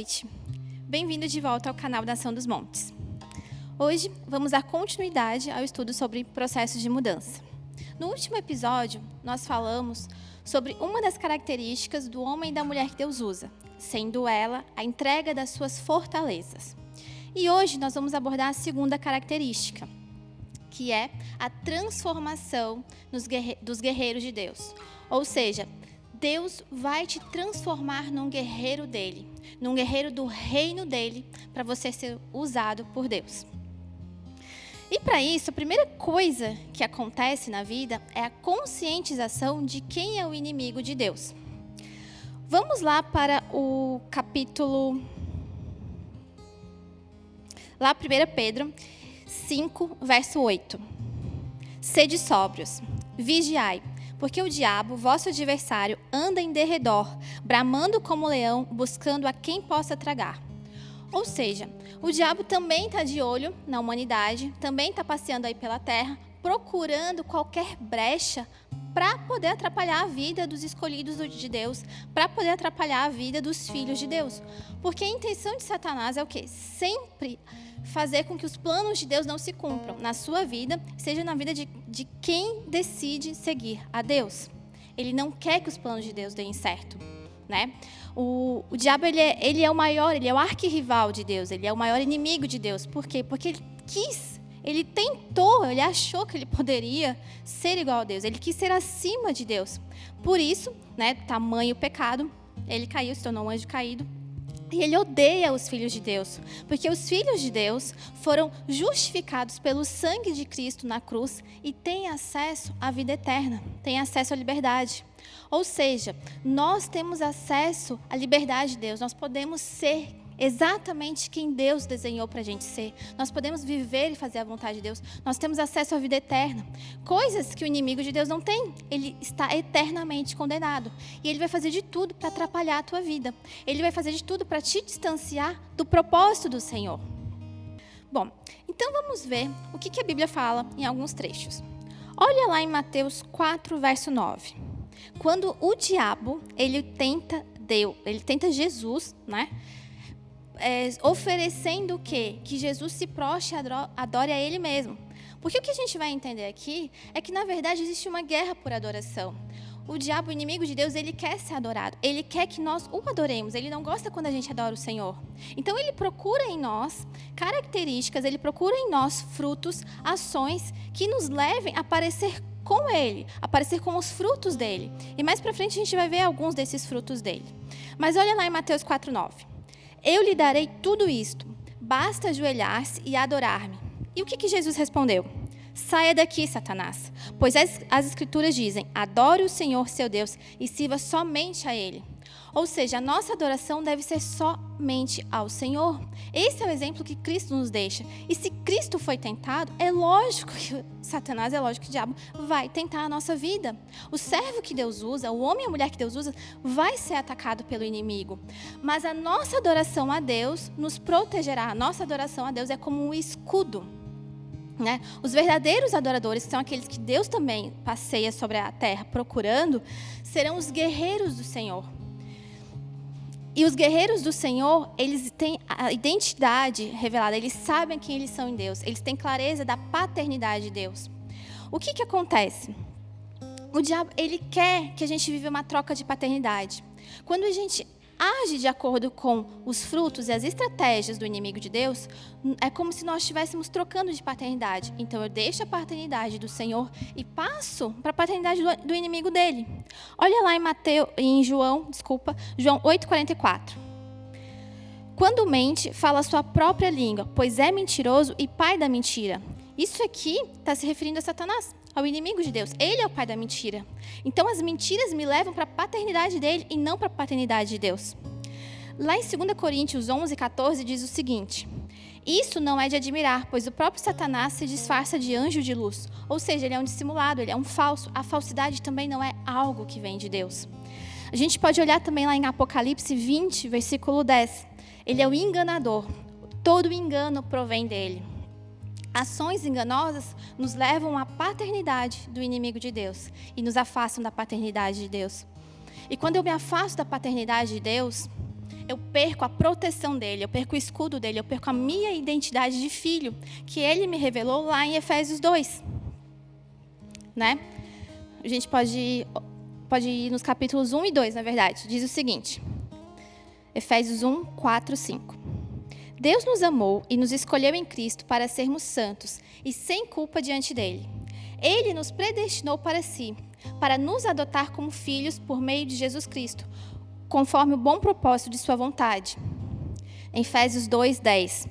noite. Bem-vindo de volta ao canal da Ação dos Montes. Hoje vamos dar continuidade ao estudo sobre processos de mudança. No último episódio, nós falamos sobre uma das características do homem e da mulher que Deus usa, sendo ela a entrega das suas fortalezas. E hoje nós vamos abordar a segunda característica, que é a transformação dos guerreiros de Deus. Ou seja, Deus vai te transformar num guerreiro dele, num guerreiro do reino dele, para você ser usado por Deus. E para isso, a primeira coisa que acontece na vida é a conscientização de quem é o inimigo de Deus. Vamos lá para o capítulo... Lá 1 Pedro 5, verso 8. Sede sóbrios, vigiai, porque o diabo, vosso adversário, anda em derredor, bramando como leão, buscando a quem possa tragar. Ou seja, o diabo também está de olho na humanidade, também está passeando aí pela terra, procurando qualquer brecha para poder atrapalhar a vida dos escolhidos de Deus, para poder atrapalhar a vida dos filhos de Deus. Porque a intenção de Satanás é o quê? Sempre fazer com que os planos de Deus não se cumpram na sua vida, seja na vida de quem decide seguir a Deus. Ele não quer que os planos de Deus deem certo, né? O diabo, ele é o maior, ele é o arquirrival de Deus, ele é o maior inimigo de Deus. Por quê? Porque ele quis, ele tentou, ele achou que ele poderia ser igual a Deus, ele quis ser acima de Deus. Por isso, né, tamanho pecado, ele caiu, se tornou um anjo caído. E ele odeia os filhos de Deus, porque os filhos de Deus foram justificados pelo sangue de Cristo na cruz e têm acesso à vida eterna, têm acesso à liberdade. Ou seja, nós temos acesso à liberdade de Deus, nós podemos ser exatamente quem Deus desenhou para a gente ser. Nós podemos viver e fazer a vontade de Deus. Nós temos acesso à vida eterna. Coisas que o inimigo de Deus não tem. Ele está eternamente condenado. E ele vai fazer de tudo para atrapalhar a tua vida. Ele vai fazer de tudo para te distanciar do propósito do Senhor. Bom, então vamos ver o que a Bíblia fala em alguns trechos. Olha lá em Mateus 4, verso 9. Quando o diabo, ele tenta Jesus, né? Oferecendo o quê? Que Jesus se prostre e adore a Ele mesmo. Porque o que a gente vai entender aqui é que, na verdade, existe uma guerra por adoração. O diabo, o inimigo de Deus, ele quer ser adorado. Ele quer que nós o adoremos. Ele não gosta quando a gente adora o Senhor. Então, ele procura em nós características, ele procura em nós frutos, ações que nos levem a parecer com Ele, a parecer com os frutos dele. E mais para frente a gente vai ver alguns desses frutos dele. Mas olha lá em Mateus 4:9. Eu lhe darei tudo isto, basta ajoelhar-se e adorar-me. E o que Jesus respondeu? Saia daqui, Satanás, pois as Escrituras dizem, adore o Senhor, seu Deus, e sirva somente a Ele. Ou seja, a nossa adoração deve ser somente ao Senhor. Esse é o exemplo que Cristo nos deixa. E se Cristo foi tentado, é lógico que Satanás, é lógico que o diabo vai tentar a nossa vida. O servo que Deus usa, o homem e a mulher que Deus usa, vai ser atacado pelo inimigo. Mas a nossa adoração a Deus nos protegerá. A nossa adoração a Deus é como um escudo, né? Os verdadeiros adoradores, que são aqueles que Deus também passeia sobre a terra procurando, serão os guerreiros do Senhor. E os guerreiros do Senhor, eles têm a identidade revelada, eles sabem quem eles são em Deus, eles têm clareza da paternidade de Deus. O que acontece? O diabo, ele quer que a gente viva uma troca de paternidade. Quando a gente age de acordo com os frutos e as estratégias do inimigo de Deus, é como se nós estivéssemos trocando de paternidade. Então eu deixo a paternidade do Senhor e passo para a paternidade do inimigo dele. Olha lá em João 8,44. Quando mente, fala a sua própria língua, pois é mentiroso e pai da mentira. Isso aqui está se referindo a Satanás, ao inimigo de Deus. Ele é o pai da mentira. Então as mentiras me levam para a paternidade dele e não para a paternidade de Deus. Lá em 2 Coríntios 11:14 diz o seguinte: isso não é de admirar, pois o próprio Satanás se disfarça de anjo de luz. Ou seja, ele é um dissimulado, ele é um falso. A falsidade também não é algo que vem de Deus. A gente pode olhar também lá em Apocalipse 20, versículo 10. Ele é o enganador. Todo engano provém dele. Ações enganosas nos levam à paternidade do inimigo de Deus e nos afastam da paternidade de Deus. E quando eu me afasto da paternidade de Deus, eu perco a proteção dele, eu perco o escudo dele, eu perco a minha identidade de filho, que ele me revelou lá em Efésios 2. Né? A gente pode ir nos capítulos 1 e 2, na verdade. Diz o seguinte, Efésios 1, 4, 5. Deus nos amou e nos escolheu em Cristo para sermos santos e sem culpa diante dele. Ele nos predestinou para si, para nos adotar como filhos por meio de Jesus Cristo, conforme o bom propósito de sua vontade. Em Efésios 2, 10.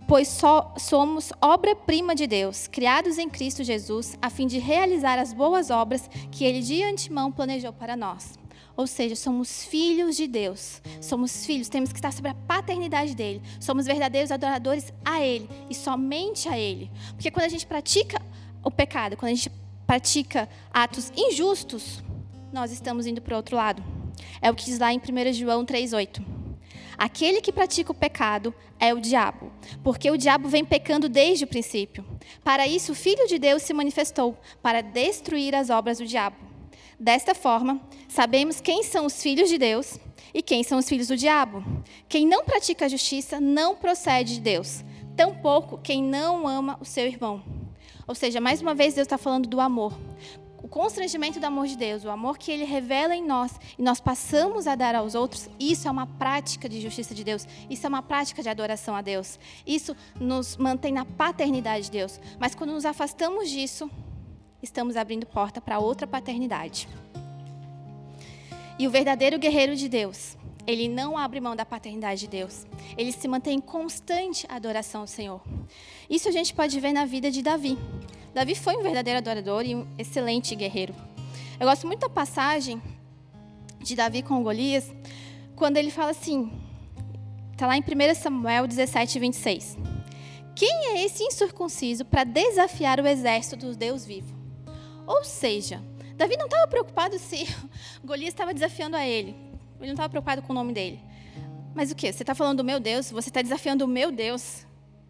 Pois somos obra-prima de Deus, criados em Cristo Jesus, a fim de realizar as boas obras que ele de antemão planejou para nós. Ou seja, somos filhos de Deus. Somos filhos, temos que estar sobre a paternidade dele. Somos verdadeiros adoradores a ele e somente a ele. Porque quando a gente pratica o pecado, quando a gente pratica atos injustos, nós estamos indo para o outro lado. É o que diz lá em 1 João 3,8. Aquele que pratica o pecado é o diabo, porque o diabo vem pecando desde o princípio. Para isso, o Filho de Deus se manifestou, para destruir as obras do diabo. Desta forma, sabemos quem são os filhos de Deus e quem são os filhos do diabo. Quem não pratica a justiça não procede de Deus, tampouco quem não ama o seu irmão. Ou seja, mais uma vez Deus está falando do amor. O constrangimento do amor de Deus, o amor que ele revela em nós e nós passamos a dar aos outros, isso é uma prática de justiça de Deus, isso é uma prática de adoração a Deus. Isso nos mantém na paternidade de Deus. Mas quando nos afastamos disso, estamos abrindo porta para outra paternidade. E o verdadeiro guerreiro de Deus, ele não abre mão da paternidade de Deus. Ele se mantém em constante adoração ao Senhor. Isso a gente pode ver na vida de Davi. Davi foi um verdadeiro adorador e um excelente guerreiro. Eu gosto muito da passagem de Davi com Golias, quando ele fala assim, está lá em 1 Samuel 17, 26. Quem é esse incircunciso para desafiar o exército do Deus vivo? Ou seja, Davi não estava preocupado se Golias estava desafiando a ele. Ele não estava preocupado com o nome dele. Mas o quê? Você está falando do meu Deus? Você está desafiando o meu Deus?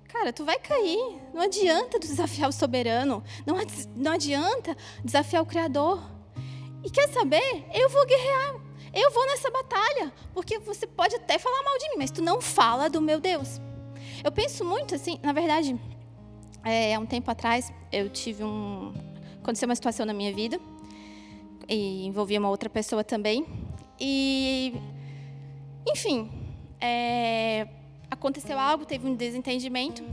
Cara, tu vai cair. Não adianta desafiar o soberano. Não adianta desafiar o Criador. E quer saber? Eu vou guerrear. Eu vou nessa batalha. Porque você pode até falar mal de mim, mas tu não fala do meu Deus. Eu penso muito assim, na verdade, há um tempo atrás, aconteceu uma situação na minha vida. E envolvia uma outra pessoa também. E, enfim, aconteceu algo, teve um desentendimento,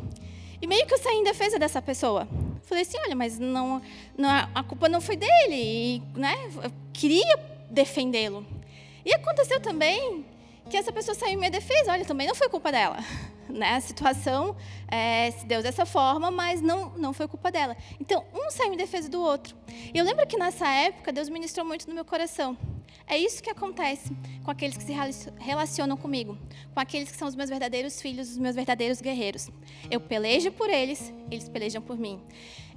e meio que eu saí em defesa dessa pessoa. Falei assim, olha, mas não, a culpa não foi dele, e, né, eu queria defendê-lo. E aconteceu também que essa pessoa saiu em minha defesa, olha, também não foi culpa dela. Né? A situação se deu dessa forma, mas não foi culpa dela. Então, um saiu em defesa do outro. E eu lembro que nessa época, Deus ministrou muito no meu coração. É isso que acontece com aqueles que se relacionam comigo, com aqueles que são os meus verdadeiros filhos, os meus verdadeiros guerreiros. Eu pelejo por eles, eles pelejam por mim.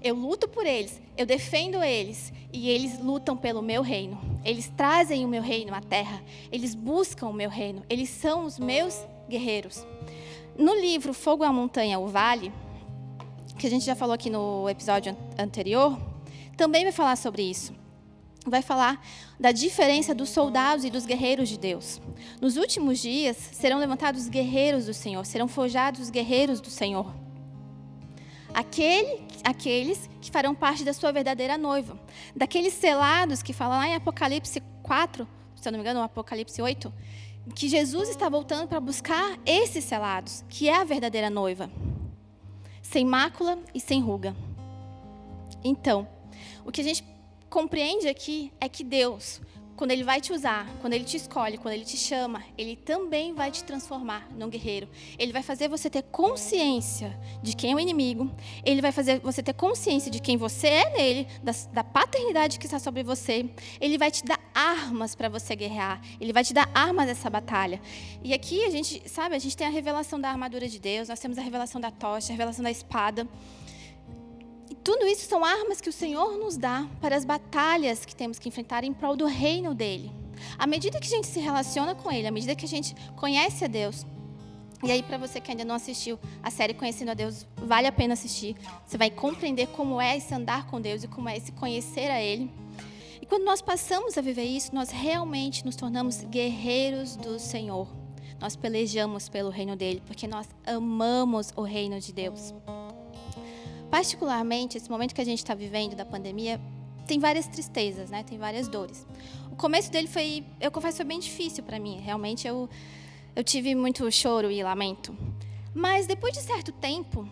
Eu luto por eles, eu defendo eles, e eles lutam pelo meu reino. Eles trazem o meu reino à terra, eles buscam o meu reino, eles são os meus guerreiros. No livro Fogo à Montanha, o Vale, que a gente já falou aqui no episódio anterior, também vai falar sobre isso. Vai falar da diferença dos soldados e dos guerreiros de Deus. Nos últimos dias, serão levantados guerreiros do Senhor, serão forjados os guerreiros do Senhor. Aqueles que farão parte da sua verdadeira noiva. Daqueles selados que falam lá em Apocalipse 4, se eu não me engano, Apocalipse 8, que Jesus está voltando para buscar esses selados, que é a verdadeira noiva. Sem mácula e sem ruga. Então, o que a gente compreende aqui é que Deus, quando Ele vai te usar, quando Ele te escolhe, quando Ele te chama, Ele também vai te transformar num guerreiro. Ele vai fazer você ter consciência de quem é o inimigo. Ele vai fazer você ter consciência de quem você é nele, da paternidade que está sobre você. Ele vai te dar armas para você guerrear. Ele vai te dar armas nessa batalha. E aqui a gente tem a revelação da armadura de Deus, nós temos a revelação da tocha, a revelação da espada. Tudo isso são armas que o Senhor nos dá para as batalhas que temos que enfrentar em prol do reino dEle. À medida que a gente se relaciona com Ele, à medida que a gente conhece a Deus, e aí para você que ainda não assistiu a série Conhecendo a Deus, vale a pena assistir. Você vai compreender como é esse andar com Deus e como é esse conhecer a Ele. E quando nós passamos a viver isso, nós realmente nos tornamos guerreiros do Senhor. nós pelejamos pelo reino dele, porque nós amamos o reino de Deus. Particularmente, esse momento que a gente está vivendo da pandemia, tem várias tristezas, né? Tem várias dores. O começo dele foi, eu confesso, foi bem difícil para mim. Realmente, eu tive muito choro e lamento. Mas, depois de certo tempo,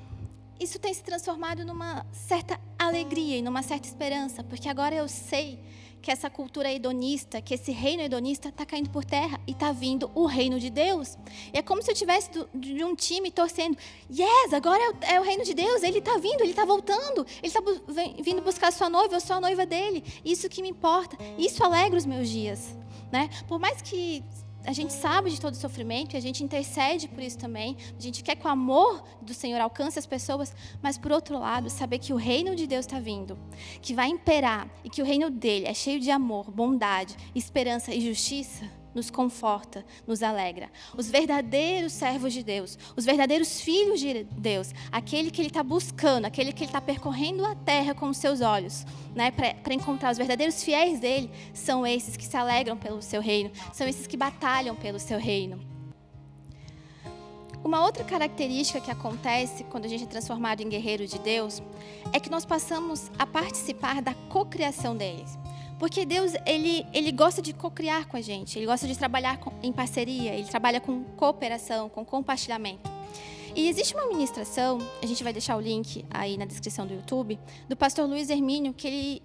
isso tem se transformado numa certa alegria e numa certa esperança, porque agora eu sei que essa cultura hedonista, que esse reino hedonista está caindo por terra e está vindo o reino de Deus. E é como se eu tivesse de um time torcendo, yes, agora é o reino de Deus, ele está vindo, ele está voltando, ele está vindo buscar a sua noiva, eu sou a noiva dele. Isso que me importa, isso alegra os meus dias, né? Por mais que a gente sabe de todo o sofrimento e a gente intercede por isso também. A gente quer que o amor do Senhor alcance as pessoas, mas, por outro lado, saber que o reino de Deus está vindo, que vai imperar e que o reino dele é cheio de amor, bondade, esperança e justiça, nos conforta, nos alegra. Os verdadeiros servos de Deus, os verdadeiros filhos de Deus, aquele que ele está buscando, aquele que ele está percorrendo a terra com os seus olhos, né, para encontrar os verdadeiros fiéis dele, são esses que se alegram pelo seu reino, são esses que batalham pelo seu reino. Uma outra característica que acontece quando a gente é transformado em guerreiro de Deus é que nós passamos a participar da cocriação deles. Porque Deus, ele gosta de cocriar com a gente, ele gosta de trabalhar em parceria, ele trabalha com cooperação, com compartilhamento. E existe uma ministração, a gente vai deixar o link aí na descrição do YouTube, do pastor Luiz Hermínio,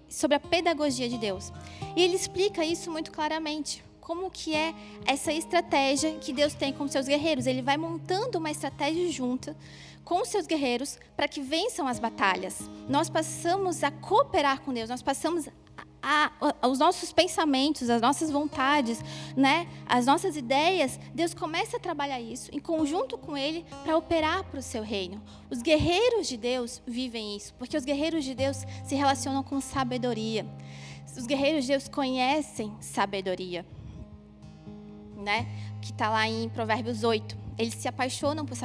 sobre a pedagogia de Deus. E ele explica isso muito claramente, como que é essa estratégia que Deus tem com os seus guerreiros. Ele vai montando uma estratégia junta com os seus guerreiros para que vençam as batalhas. Nós passamos a cooperar com Deus, nós passamos os nossos pensamentos, as nossas vontades, né, as nossas ideias, Deus começa a trabalhar isso em conjunto com Ele para operar para o seu reino. Os guerreiros de Deus vivem isso, porque os guerreiros de Deus se relacionam com sabedoria. Os guerreiros de Deus conhecem sabedoria, né, que está lá em Provérbios 8. Eles se apaixonam por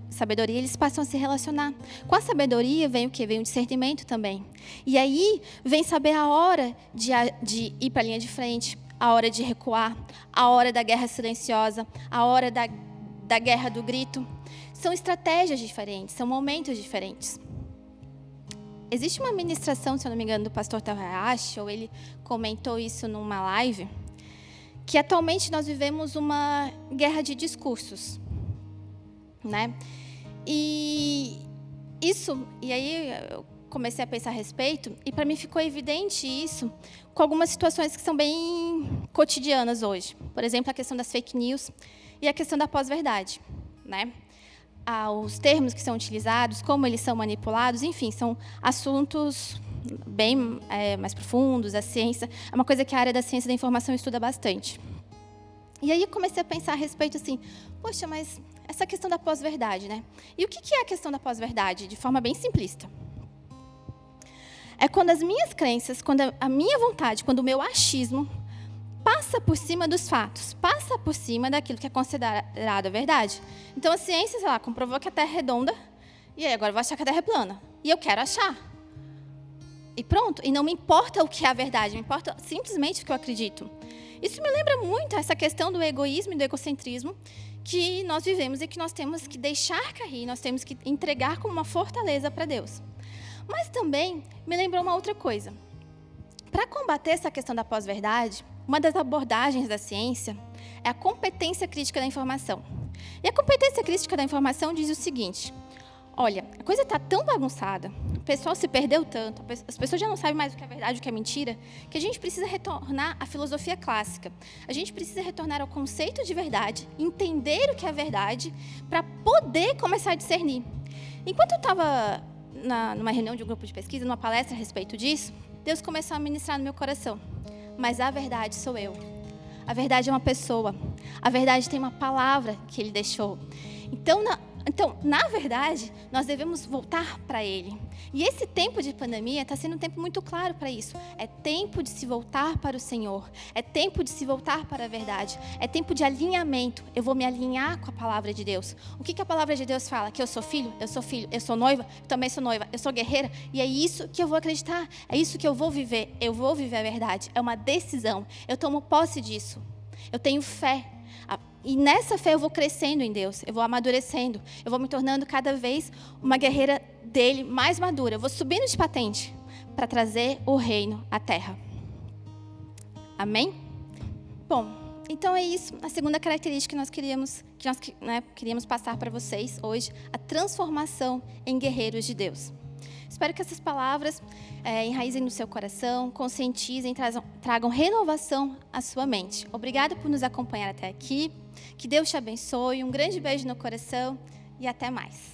sabedoria, eles passam a se relacionar. Com a sabedoria vem o quê? Vem o discernimento também. E aí vem saber a hora de ir para a linha de frente, a hora de recuar, a hora da guerra silenciosa, a hora da guerra do grito. São estratégias diferentes, são momentos diferentes. Existe uma ministração, se eu não me engano, do pastor Tahayashi, ou ele comentou isso numa live, que atualmente nós vivemos uma guerra de discursos, né? E aí eu comecei a pensar a respeito, e para mim ficou evidente isso com algumas situações que são bem cotidianas hoje. Por exemplo, a questão das fake news e a questão da pós-verdade, né? Os termos que são utilizados, como eles são manipulados, enfim, são assuntos bem mais profundos. A ciência é uma coisa que a área da ciência da informação estuda bastante. E aí eu comecei a pensar a respeito assim, poxa, mas essa questão da pós-verdade, né? E o que é a questão da pós-verdade? De forma bem simplista. É quando as minhas crenças, quando a minha vontade, quando o meu achismo passa por cima dos fatos, passa por cima daquilo que é considerado a verdade. Então a ciência, sei lá, comprovou que a Terra é redonda, e aí agora eu vou achar que a Terra é plana. E eu quero achar. E pronto. E não me importa o que é a verdade, me importa simplesmente o que eu acredito. Isso me lembra muito essa questão do egoísmo e do egocentrismo que nós vivemos e que nós temos que deixar cair, nós temos que entregar como uma fortaleza para Deus. Mas também me lembrou uma outra coisa. Para combater essa questão da pós-verdade, uma das abordagens da ciência é a competência crítica da informação. E a competência crítica da informação diz o seguinte: olha, a coisa está tão bagunçada, o pessoal se perdeu tanto, as pessoas já não sabem mais o que é verdade e o que é mentira, que a gente precisa retornar à filosofia clássica. A gente precisa retornar ao conceito de verdade, entender o que é verdade, para poder começar a discernir. Enquanto eu estava numa reunião de um grupo de pesquisa, numa palestra a respeito disso, Deus começou a ministrar no meu coração. Mas a verdade sou eu. A verdade é uma pessoa. A verdade tem uma palavra que Ele deixou. Então, na verdade, nós devemos voltar para Ele. E esse tempo de pandemia está sendo um tempo muito claro para isso. É tempo de se voltar para o Senhor. É tempo de se voltar para a verdade. É tempo de alinhamento. Eu vou me alinhar com a palavra de Deus. O que a palavra de Deus fala? Que eu sou filho, eu sou noiva, eu também sou noiva, eu sou guerreira. E é isso que eu vou acreditar. É isso que eu vou viver. Eu vou viver a verdade. É uma decisão. Eu tomo posse disso. Eu tenho fé. E nessa fé eu vou crescendo em Deus, eu vou amadurecendo, eu vou me tornando cada vez uma guerreira dele mais madura. Eu vou subindo de patente para trazer o reino à terra. Amém? Bom, então é isso. A segunda característica que nós queríamos passar para vocês hoje, a transformação em guerreiros de Deus. Espero que essas palavras enraizem no seu coração, conscientizem, tragam renovação à sua mente. Obrigada por nos acompanhar até aqui. Que Deus te abençoe. Um grande beijo no coração e até mais.